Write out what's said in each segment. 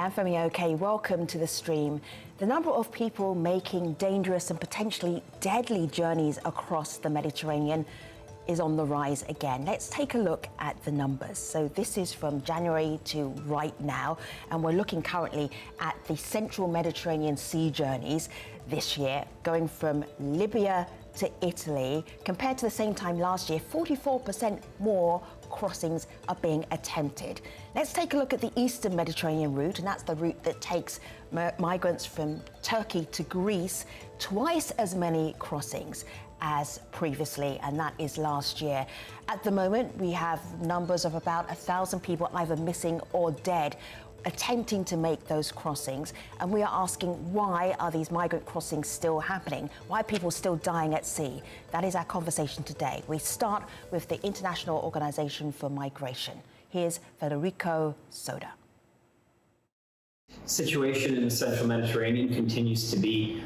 I'm Femi OK. Welcome to the stream. The number of people making dangerous and potentially deadly journeys across the Mediterranean is on the rise again. Let's take a look at the numbers. So this is from January to right now, and we're looking currently at the central Mediterranean sea journeys this year, going from Libya to Italy. Compared to the same time last year, 44% more crossings are being attempted. Let's take a look at the eastern Mediterranean route, and that's the route that takes migrants from Turkey to Greece. Twice as many crossings as previously, and that is last year. At the moment, we have numbers of about 1,000 people either missing or dead attempting to make those crossings, and we are asking, why are these migrant crossings still happening? Why are people still dying at sea? That is our conversation today. We start with the International Organization for Migration. Here's Federico Soda. Situation in the central Mediterranean continues to be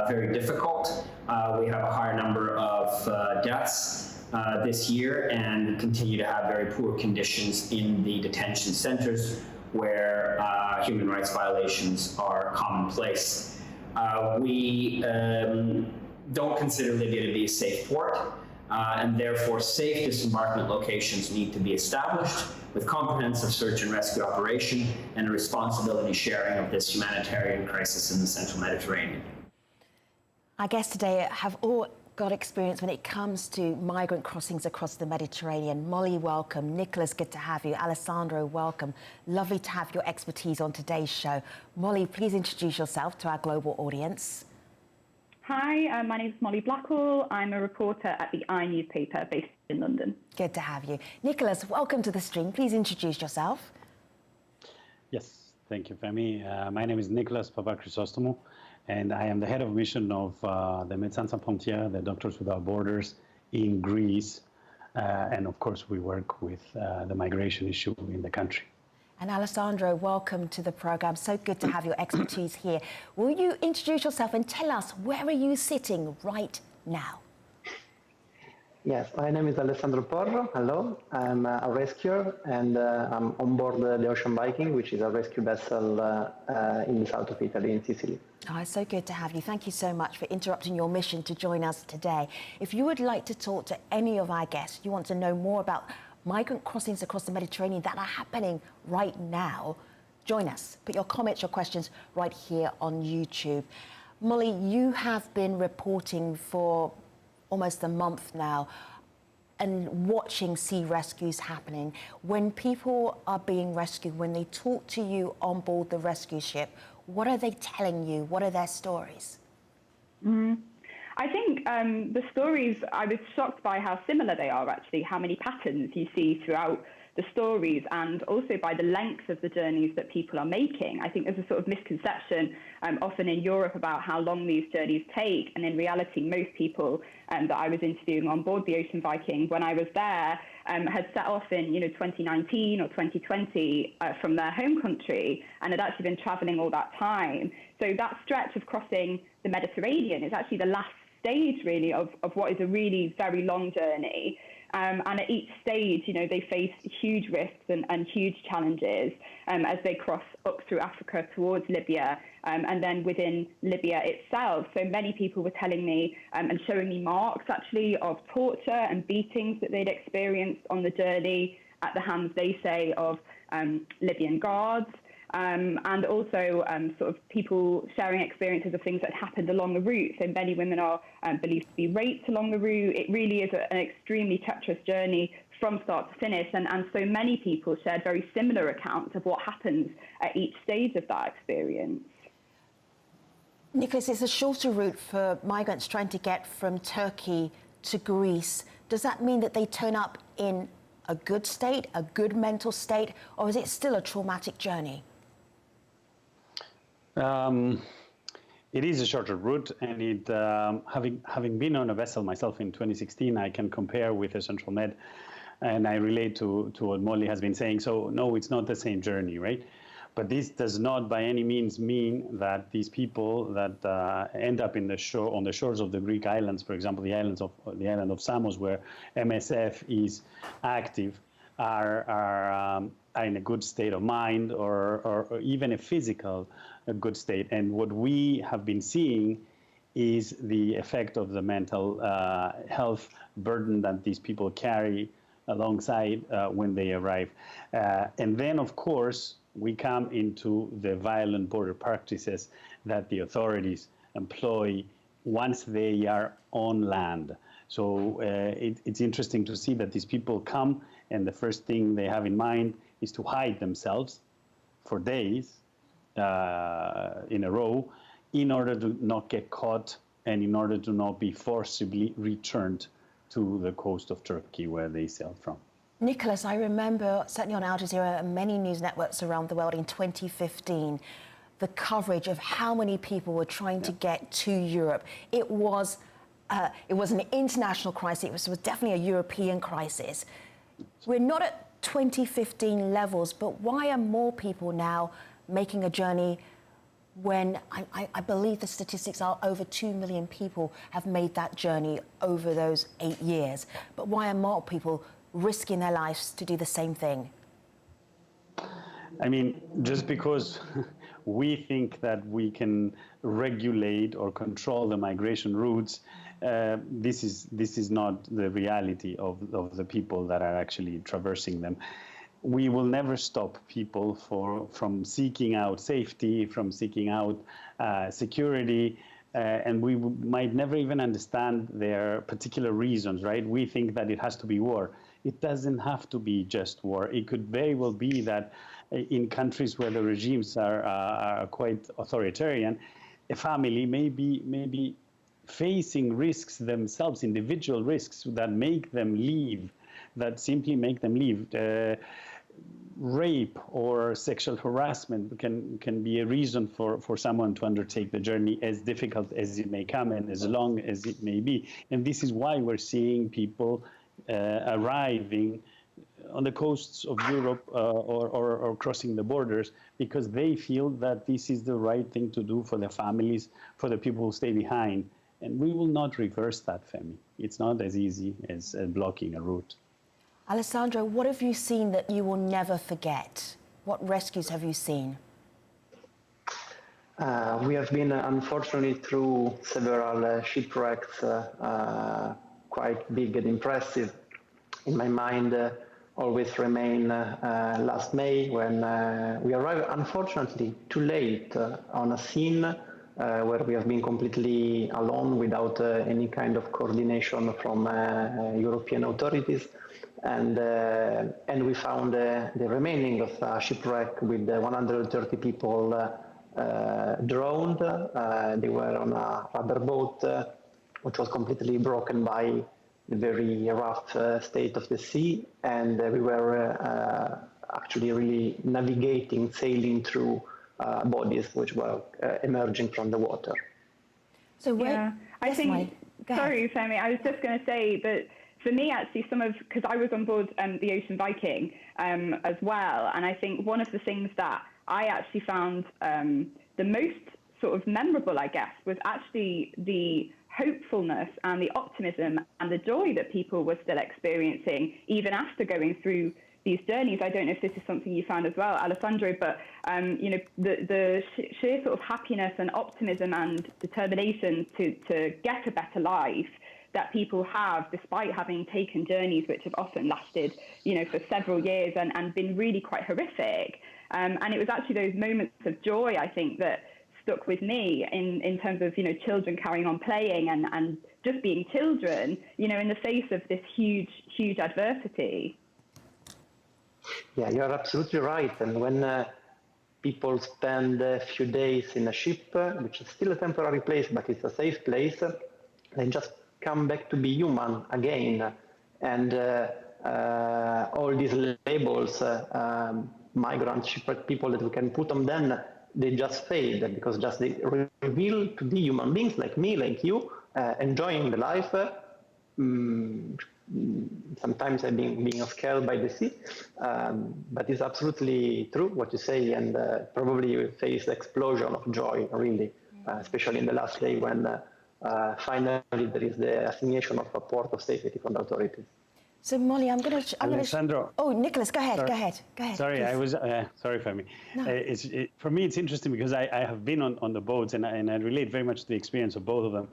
very difficult. We have a higher number of deaths this year, and continue to have very poor conditions in the detention centers where human rights violations are commonplace. We don't consider Libya to be a safe port, and therefore safe disembarkment locations need to be established with comprehensive search and rescue operation and a responsibility sharing of this humanitarian crisis in the central Mediterranean. Our guests today have all got experience when it comes to migrant crossings across the Mediterranean. Molly, welcome. Nicholas, good to have you. Alessandro, welcome. Lovely to have your expertise on today's show. Molly, please introduce yourself to our global audience. Hi, my name is Molly Blackwell. I'm a reporter at the I newspaper based in London. Good to have you. Nicholas, welcome to the stream. Please introduce yourself. Yes, thank you, Femi. My name is Nicholas Papachrysostomo, and I am the head of mission of the Médecins Sans Frontières, the Doctors Without Borders in Greece. And of course, we work with the migration issue in the country. And Alessandro, welcome to the program. So good to have your expertise here. Will you introduce yourself and tell us, where are you sitting right now? Yes, my name is Alessandro Porro. Hello, I'm a rescuer, and I'm on board the Ocean Viking, which is a rescue vessel in the south of Italy, in Sicily. Oh, it's so good to have you. Thank you so much for interrupting your mission to join us today. If you would like to talk to any of our guests, you want to know more about migrant crossings across the Mediterranean that are happening right now, join us. Put your comments, your questions right here on YouTube. Molly, you have been reporting for almost a month now and watching sea rescues happening. When people are being rescued, when they talk to you on board the rescue ship, what are they telling you? What are their stories? I think the stories, I was shocked by how similar they are, actually, how many patterns you see throughout the stories, and also by the length of the journeys that people are making. I think there's a sort of misconception often in Europe about how long these journeys take, and in reality, most people that I was interviewing on board the Ocean Viking when I was there had set off in 2019 or 2020 from their home country, and had actually been travelling all that time. So that stretch of crossing the Mediterranean is actually the last stage, really, of what is a really very long journey. And at each stage, they face huge risks and huge challenges as they cross up through Africa towards Libya, and then within Libya itself. So many people were telling me and showing me marks, actually, of torture and beatings that they'd experienced on the journey at the hands, they say, of Libyan guards. And also sort of people sharing experiences of things that happened along the route. So many women are believed to be raped along the route. It really is an extremely treacherous journey from start to finish. And so many people shared very similar accounts of what happens at each stage of that experience. Nicholas, it's a shorter route for migrants trying to get from Turkey to Greece. Does that mean that they turn up in a good state, a good mental state, or is it still a traumatic journey? It is a shorter route, and it having been on a vessel myself in 2016, I can compare with the Central Med, and I relate to what Molly has been saying. So no, it's not the same journey, right? But this does not by any means mean that these people that end up on the shores of the Greek islands, for example, the island of Samos, where MSF is active, are in a good state of mind or even a good state. And what we have been seeing is the effect of the mental health burden that these people carry alongside when they arrive. And then, of course, we come into the violent border practices that the authorities employ once they are on land. So it's interesting to see that these people come and the first thing they have in mind is to hide themselves for days in a row in order to not get caught and in order to not be forcibly returned to the coast of Turkey where they sailed from. Nicholas, I remember, certainly on Al Jazeera and many news networks around the world in 2015, the coverage of how many people were trying to get to Europe. It was an international crisis. It was definitely a European crisis. We're not at 2015 levels, but why are more people now making a journey when I believe the statistics are over 2 million people have made that journey over those 8 years? But why are more people risking their lives to do the same thing? I mean, just because we think that we can regulate or control the migration routes, this is not the reality of the people that are actually traversing them. We will never stop people from seeking out safety, from seeking out security, and we might never even understand their particular reasons, right? We think that it has to be war. It doesn't have to be just war. It could very well be that in countries where the regimes are quite authoritarian, a family may be facing risks themselves, individual risks that make them leave, that simply make them leave. Rape or sexual harassment can be a reason for someone to undertake the journey, as difficult as it may come and as long as it may be. And this is why we're seeing people arriving on the coasts of Europe or crossing the borders, because they feel that this is the right thing to do for their families, for the people who stay behind. And we will not reverse that, Femi. It's not as easy as blocking a route. Alessandro, what have you seen that you will never forget? What rescues have you seen? We have been, unfortunately, through several shipwrecks, quite big and impressive. In my mind, always remain last May when we arrived, unfortunately, too late on a scene where we have been completely alone without any kind of coordination from European authorities. And we found the remaining of a shipwreck with 130 people drowned. They were on a rubber boat, which was completely broken by the very rough state of the sea. And we were actually really navigating, sailing through bodies which were emerging from the water. So I think, sorry, Femi, I was just going to say that for me, actually, because I was on board the Ocean Viking as well, and I think one of the things that I actually found the most sort of memorable, I guess, was actually the hopefulness and the optimism and the joy that people were still experiencing even after going through these journeys. I don't know if this is something you found as well, Alessandro, but the sheer sort of happiness and optimism and determination to get a better life that people have, despite having taken journeys which have often lasted, for several years and been really quite horrific. And it was actually those moments of joy, I think, that stuck with me in terms of, children carrying on playing and just being children, in the face of this huge, huge adversity. Yeah, you're absolutely right. And when people spend a few days in a ship, which is still a temporary place, but it's a safe place, they just come back to be human again. And all these labels, migrant, shipwrecked people that we can put on them, they just fade, because just they reveal to be human beings like me, like you, enjoying the life. Sometimes I've been being scared by the sea, but it's absolutely true what you say, and probably you face the explosion of joy, really, especially in the last day when finally there is the assignation of a port of safety from the authorities. So Molly, I'm going to. Alessandro. Oh, Nicholas, go ahead. Sorry. Go ahead. Go ahead. Sorry, please. I was sorry, Femi. No. For me, it's interesting because I have been on the boats and I relate very much to the experience of both of them,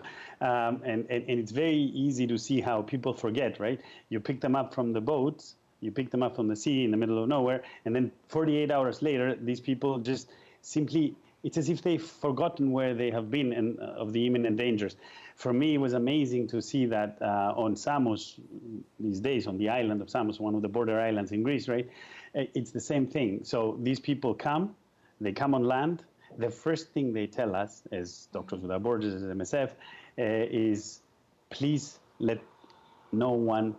and it's very easy to see how people forget. Right, you pick them up from the boats, you pick them up from the sea in the middle of nowhere, and then 48 hours later, these people just simply. It's as if they've forgotten where they have been and of the imminent dangers. For me, it was amazing to see that on Samos these days, on the island of Samos, one of the border islands in Greece, right? It's the same thing. So these people they come on land. The first thing they tell us, as Doctors Without Borders, as MSF, is please let no one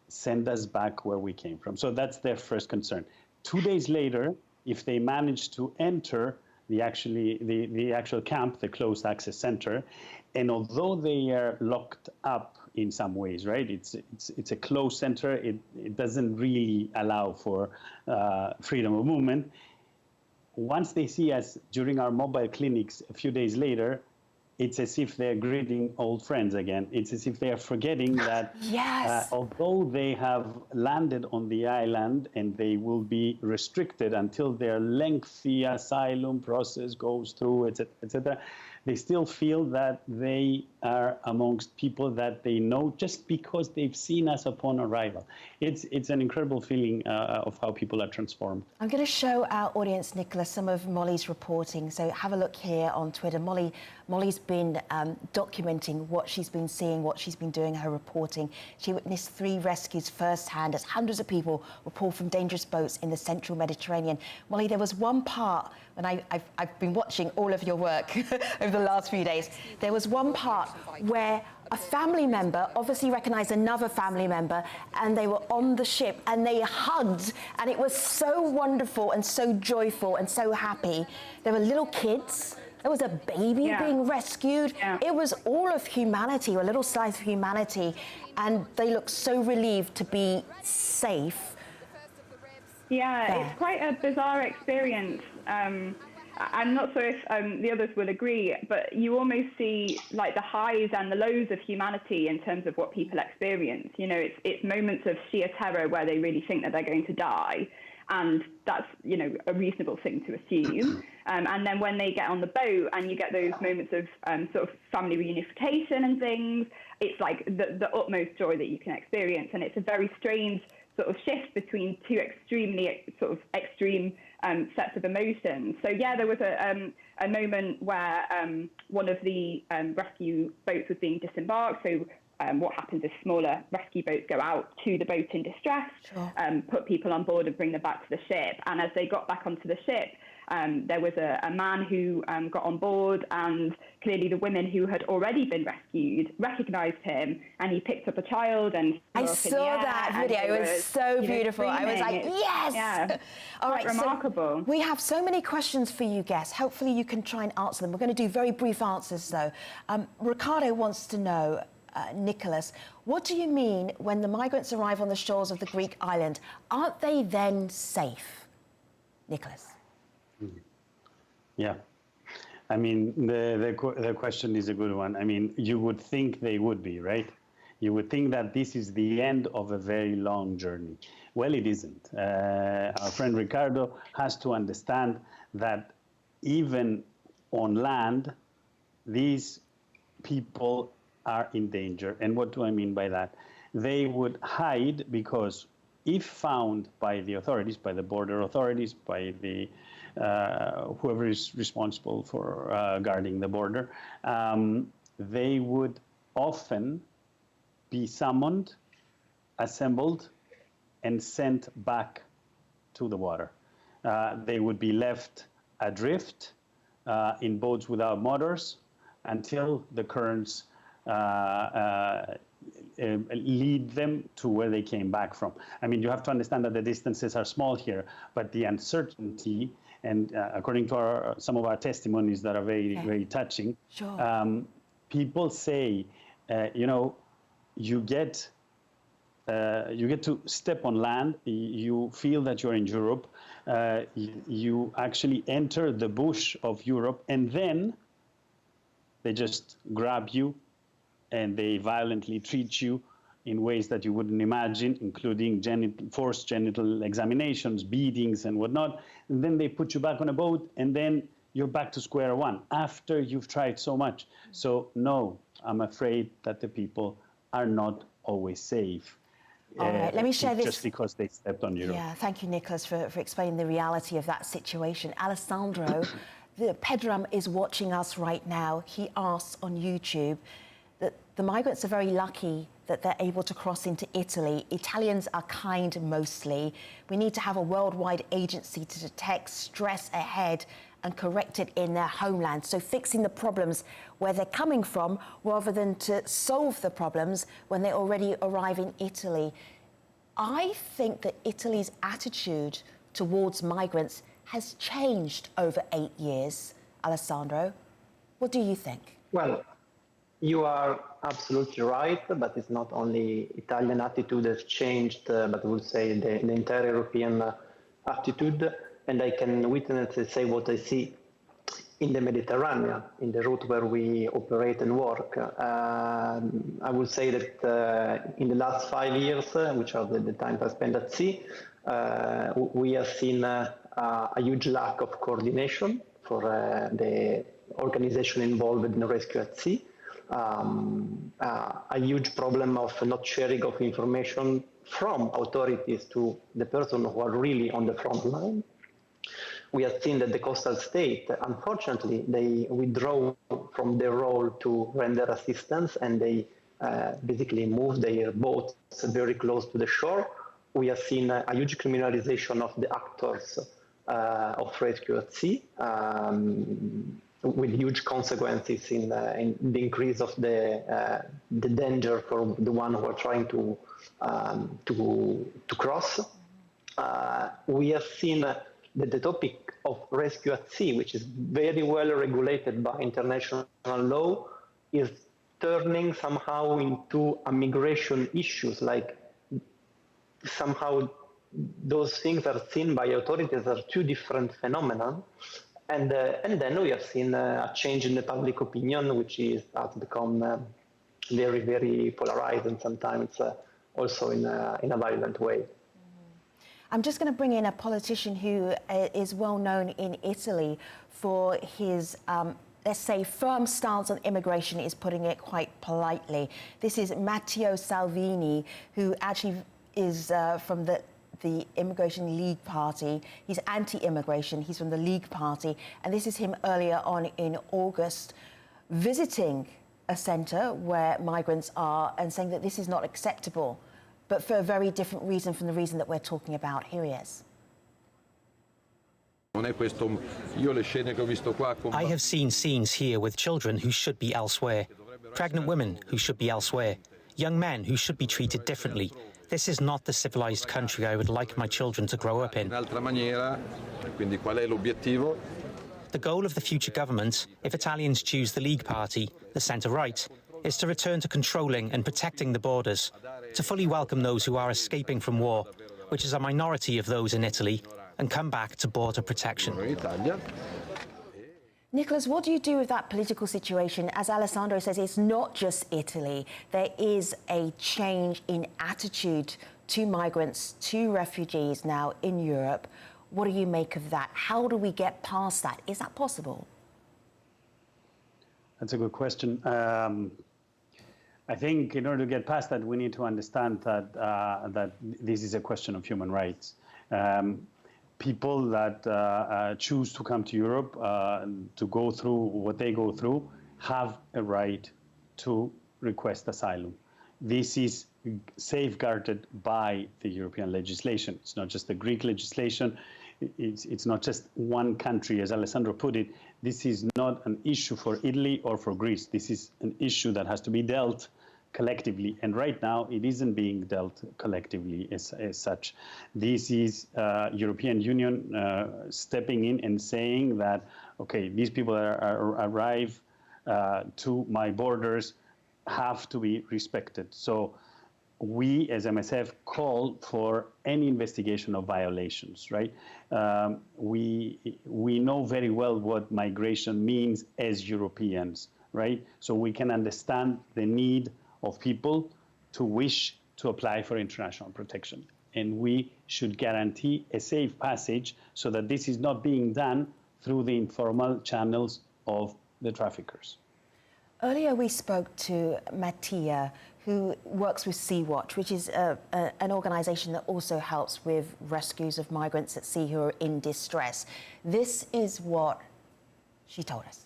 send us back where we came from. So that's their first concern. 2 days later, if they manage to enter the actual camp, the closed access center, and although they are locked up in some ways, right? It's a closed center. It doesn't really allow for freedom of movement. Once they see us during our mobile clinics a few days later, it's as if they're greeting old friends again. It's as if they are forgetting that Yes. although they have landed on the island and they will be restricted until their lengthy asylum process goes through, etc., they still feel that they are amongst people that they know just because they've seen us upon arrival. It's an incredible feeling of how people are transformed. I'm going to show our audience, Nicholas, some of Molly's reporting. So have a look here on Twitter. Molly's been documenting what she's been seeing, what she's been doing, her reporting. She witnessed 3 rescues firsthand as hundreds of people were pulled from dangerous boats in the central Mediterranean. Molly, there was one part, when I've been watching all of your work over the last few days, there was one part where a family member obviously recognized another family member and they were on the ship and they hugged, and it was so wonderful and so joyful and so happy. There were little kids. There was a baby being rescued. It was all of humanity, or a little slice of humanity, and they looked so relieved to be safe. Yeah, it's quite a bizarre experience. I'm not sure if the others will agree, but you almost see like the highs and the lows of humanity in terms of what people experience. You know, it's moments of sheer terror where they really think that they're going to die. And that's, you know, a reasonable thing to assume. And then when they get on the boat and you get those moments of sort of family reunification and things, it's like the utmost joy that you can experience. And it's a very strange sort of shift between 2 extremely sort of extreme sets of emotions. So yeah, there was a moment where one of the rescue boats was being disembarked. So what happens is smaller rescue boats go out to the boat in distress, put people on board and bring them back to the ship. And as they got back onto the ship, there was a man who got on board, and clearly the women who had already been rescued recognized him, and he picked up a child and I saw that video. It was so beautiful. I was like, yes! Yeah, all right, remarkable. So we have so many questions for you guests. Hopefully you can try and answer them. We're going to do very brief answers, though. Ricardo wants to know, Nicholas, what do you mean when the migrants arrive on the shores of the Greek island? Aren't they then safe? Nicholas. Yeah. I mean, the question is a good one. I mean, you would think they would be, right? You would think that this is the end of a very long journey. Well, it isn't. Our friend Ricardo has to understand that even on land, these people are in danger. And what do I mean by that? They would hide because if found by the authorities, by the border authorities, by the whoever is responsible for guarding the border, they would often be summoned, assembled, and sent back to the water. They would be left adrift in boats without motors until the currents lead them to where they came back from. I mean, you have to understand that the distances are small here, but the uncertainty, and according to some of our testimonies that are very touching, people say, you get to step on land, you feel that you're in Europe, you actually enter the bush of Europe, and then they just grab you and they violently treat you in ways that you wouldn't imagine, including forced genital examinations, beatings, and whatnot. And then they put you back on a boat, and then you're back to square one after you've tried so much. So no, I'm afraid that the people are not always safe. All right, let me share this. Just because they stepped on Europe. Yeah, thank you, Nicholas, for explaining the reality of that situation. Alessandro, Pedram is watching us right now. He asks on YouTube that the migrants are very lucky that they're able to cross into Italy. Italians are kind mostly. We need to have a worldwide agency to detect stress ahead and correct it in their homeland. So fixing the problems where they're coming from rather than to solve the problems when they already arrive in Italy. I think that Italy's attitude towards migrants has changed over 8 years. Alessandro, what do you think? Well, you are absolutely right, but it's not only Italian attitude has changed, but I would say the entire European attitude. And I can witness and say what I see in the Mediterranean, in the route where we operate and work. I would say that in the last 5 years, which are the time I spent at sea, we have seen a huge lack of coordination for the organization involved in rescue at sea. A huge problem of not sharing of information from authorities to the person who are really on the front line. We have seen that the coastal state, unfortunately, they withdraw from their role to render assistance, and they basically move their boats very close to the shore. We have seen a huge criminalization of the actors of rescue at sea, with huge consequences in the increase of the danger for the one who are trying to cross. We have seen that the topic of rescue at sea, which is very well regulated by international law, is turning somehow into a migration issues. Like somehow those things are seen by authorities as two different phenomena. And then we have seen a change in the public opinion, which has become very, very polarized, and sometimes also in a violent way. I'm just going to bring in a politician who is well known in Italy for his, let's say, firm stance on immigration, is putting it quite politely. This is Matteo Salvini, who actually is from the Immigration League Party. He's anti-immigration. He's from the League Party. And this is him earlier on in August visiting a centre where migrants are and saying that this is not acceptable, but for a very different reason from the reason that we're talking about. Here he is. I have seen scenes here with children who should be elsewhere, pregnant women who should be elsewhere, young men who should be treated differently. This is not the civilized country I would like my children to grow up in. The goal of the future government, if Italians choose the League Party, the centre-right, is to return to controlling and protecting the borders, to fully welcome those who are escaping from war, which is a minority of those in Italy, and come back to border protection. Nicholas, what do you do with that political situation? As Alessandro says, it's not just Italy. There is a change in attitude to migrants, to refugees now in Europe. What do you make of that? How do we get past that? Is that possible? That's a good question. I think in order to get past that, we need to understand that that this is a question of human rights. People that choose to come to Europe to go through what they go through have a right to request asylum. This is safeguarded by the European legislation. It's not just the Greek legislation. It's not just one country, as Alessandro put it. This is not an issue for Italy or for Greece. This is an issue that has to be dealt collectively, and right now it isn't being dealt collectively as such. This is European Union stepping in and saying that, okay, these people that arrive to my borders have to be respected. So we, as MSF, call for any investigation of violations, right? We know very well what migration means as Europeans, right? So we can understand the need of people to wish to apply for international protection. And we should guarantee a safe passage so that this is not being done through the informal channels of the traffickers. Earlier we spoke to Mattia, who works with Sea-Watch, which is an organisation that also helps with rescues of migrants at sea who are in distress. This is what she told us.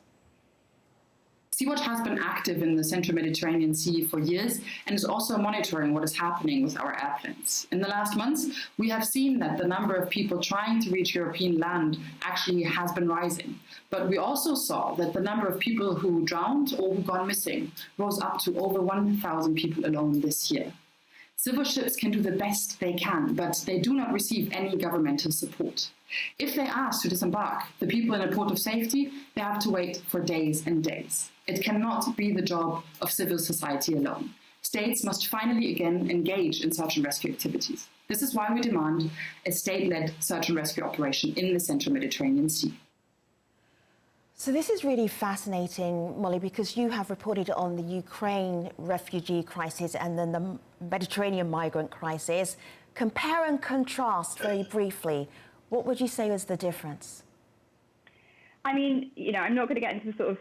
Sea-Watch has been active in the central Mediterranean Sea for years and is also monitoring what is happening with our airplanes. In the last months, we have seen that the number of people trying to reach European land actually has been rising. But we also saw that the number of people who drowned or who gone missing rose up to over 1,000 people alone this year. Civil ships can do the best they can, but they do not receive any governmental support. If they ask to disembark the people in a port of safety, they have to wait for days and days. It cannot be the job of civil society alone. States must finally again engage in search and rescue activities. This is why we demand a state-led search and rescue operation in the central Mediterranean Sea. So this is really fascinating, Molly, because you have reported on the Ukraine refugee crisis and then the Mediterranean migrant crisis. Compare and contrast very briefly. What would you say was the difference? I mean, I'm not going to get into sort of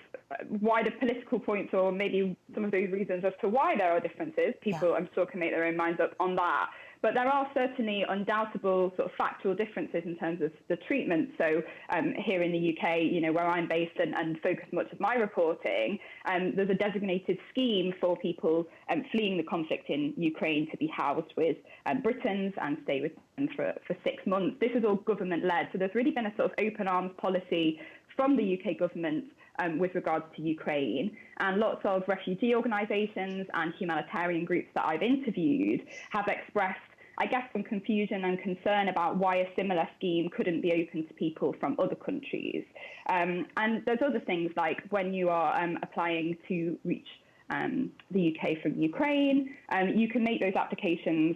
wider political points or maybe some of those reasons as to why there are differences. People, I'm sure, can make their own minds up on that. But there are certainly undoubtable sort of factual differences in terms of the treatment. So here in the UK, where I'm based and focus much of my reporting, there's a designated scheme for people fleeing the conflict in Ukraine to be housed with Britons and stay with them for 6 months. This is all government-led. So there's really been a sort of open arms policy from the UK government with regards to Ukraine. And lots of refugee organisations and humanitarian groups that I've interviewed have expressed, I guess, some confusion and concern about why a similar scheme couldn't be open to people from other countries. And there's other things like when you are applying to reach the UK from Ukraine, you can make those applications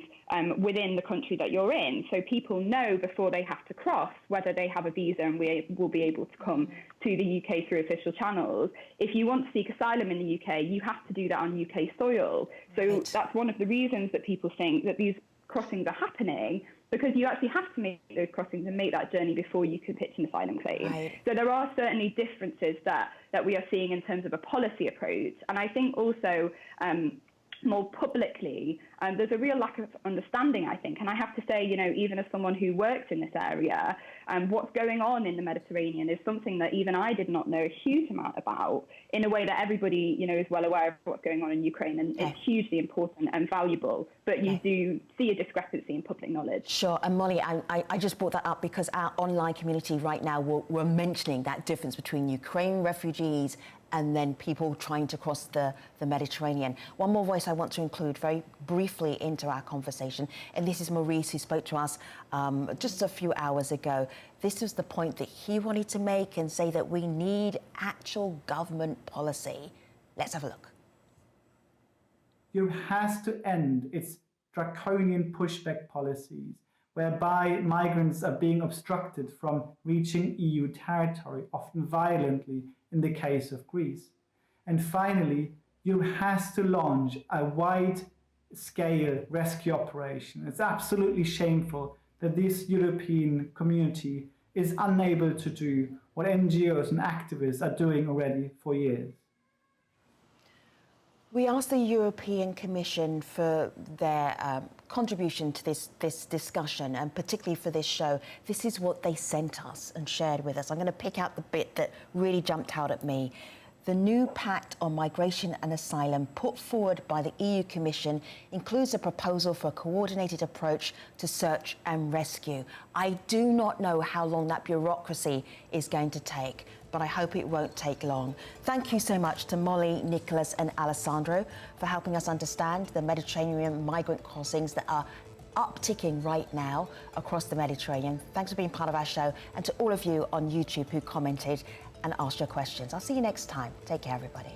within the country that you're in. So people know before they have to cross whether they have a visa and we will be able to come to the UK through official channels. If you want to seek asylum in the UK, you have to do that on UK soil. So that's one of the reasons that people think that these crossings are happening, because you actually have to make those crossings and make that journey before you can pitch an asylum claim. Right. So there are certainly differences that we are seeing in terms of a policy approach. And I think also more publicly, there's a real lack of understanding, I think. And I have to say, even as someone who works in this area, what's going on in the Mediterranean is something that even I did not know a huge amount about, in a way that everybody, is well aware of what's going on in Ukraine, and it's hugely important and valuable. But you do see a discrepancy in public knowledge. Sure. And Molly, I just brought that up because our online community right now, we're mentioning that difference between Ukraine refugees and then people trying to cross the Mediterranean. One more voice I want to include very briefly into our conversation, and this is Maurice, who spoke to us just a few hours ago. This was the point that he wanted to make and say that we need actual government policy. Let's have a look. Europe has to end its draconian pushback policies, whereby migrants are being obstructed from reaching EU territory, often violently, in the case of Greece. And finally, Europe has to launch a wide-scale rescue operation. It's absolutely shameful that this European community is unable to do what NGOs and activists are doing already for years. We asked the European Commission for their contribution to this discussion, and particularly for this show. This is what they sent us and shared with us. I'm going to pick out the bit that really jumped out at me. The new pact on migration and asylum put forward by the EU Commission includes a proposal for a coordinated approach to search and rescue. I do not know how long that bureaucracy is going to take, but I hope it won't take long. Thank you so much to Molly, Nicholas and Alessandro for helping us understand the Mediterranean migrant crossings that are upticking right now across the Mediterranean. Thanks for being part of our show, and to all of you on YouTube who commented and asked your questions. I'll see you next time. Take care, everybody.